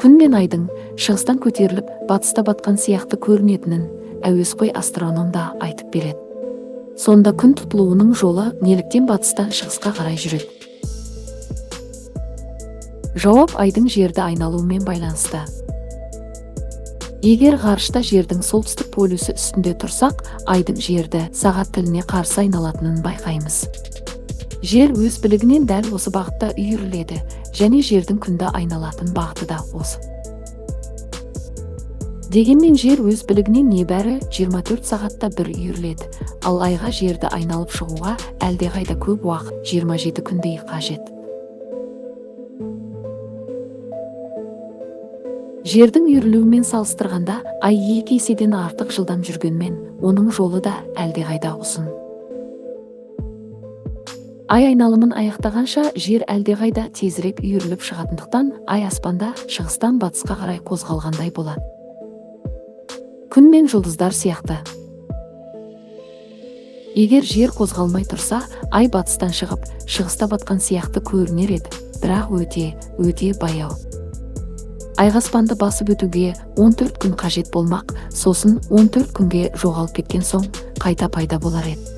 күн мен айдың шығыстан көтеріліп батыста батқан сияқты көрінетінін әуесқой астроном да айтып береді. Сонда күн тұтылуының жолы неліктен батыстан шығысқа қарай жүреді? Жауап айдың жерді айналуымен байланысты. Егер ғарышта жердің солтүстік полюсі үстінде тұрсақ, айдың жерді сағат тіліне қарсы айналатынын байқаймыз. Жер өз білігінен дәл осы бағытта үйіріледі, және жердің күнді айналатын бағыты да осы. Дегенмен жер өз білігінен небәрі 24 сағатта бір үйіріледі, ал айға жерді айналып шығуға әлдеқайда көп уақыт, 27 күндей қажет. Жердің үйірілуімен салыстырғанда ай 2 еседен артық жылдам жүргенмен, оның жолы да әлдеқайда ұзын. Ай айналымын аяқтағанша жер әлдеқайда тезірек үйіріліп шығатындықтан, ай аспанда шығыстан батысқа қарай қозғалғандай болады. Күн мен жұлдыздар сияқты. Егер жер қозғалмай тұрса, ай батыстан шығып, шығыста батқан сияқты көрінер еді, бірақ өте баяу. Айға аспанды басып өтуге 14 күн қажет болмақ, сосын 14 күнге жоғалып кеткен соң қайта пайда болар еді.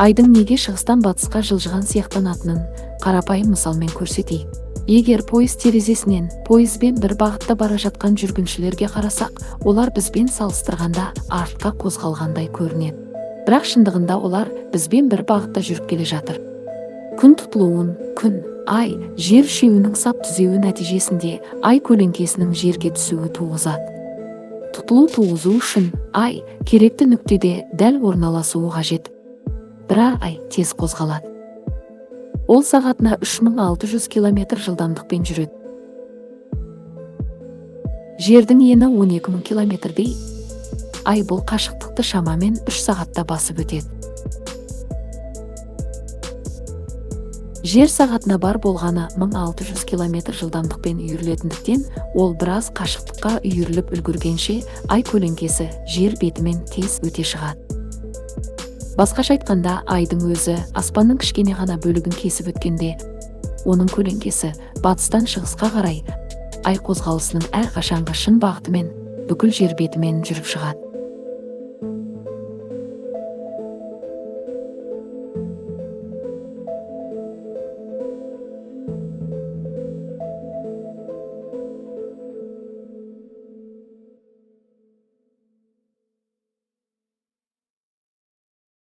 Айдың неге шығыстан батысқа жылжыған сияқтанатынын қарапайым мысалмен көрсетейік. Егер пойыз терезесінен пойызбен бір бағытта бара жатқан жүргіншілерге қарасақ, олар бізбен салыстырғанда артқа қозғалғандай көрінеді. Бірақ шындығында олар бізбен бір бағытта жүріп келе жатыр. Күн тұтылуын, күн, ай, жер үшеуінің сап түзеуі нәтижесінде ай көлеңкесінің жерге түсуі туғызады. Тұтылу туғызу үшін ай керекті нүктеде дәл орналасуы қажет. Бірақ ай тез қозғалады. Ол сағатына 3600 км жылдамдықпен жүреді. Жердің ені 12000 км-дей. Ай бұл қашықтықты шамамен 3 сағатта басып өтеді. Жер сағатына бар болғаны 1600 км жылдамдықпен үйірілетіндіктен, ол біраз қашықтыққа үйіріліп үлгіргенше ай көлеңкесі жер бетімен тез өте шығады. Басқаша айтқанда, айдың өзі аспанның кішкене ғана бөлігін кесіп өткенде, оның көлеңкесі батыстан шығысқа қарай ай қозғалысының әрқашанғы шын бағытымен бүкіл жер бетімен жүріп шығады.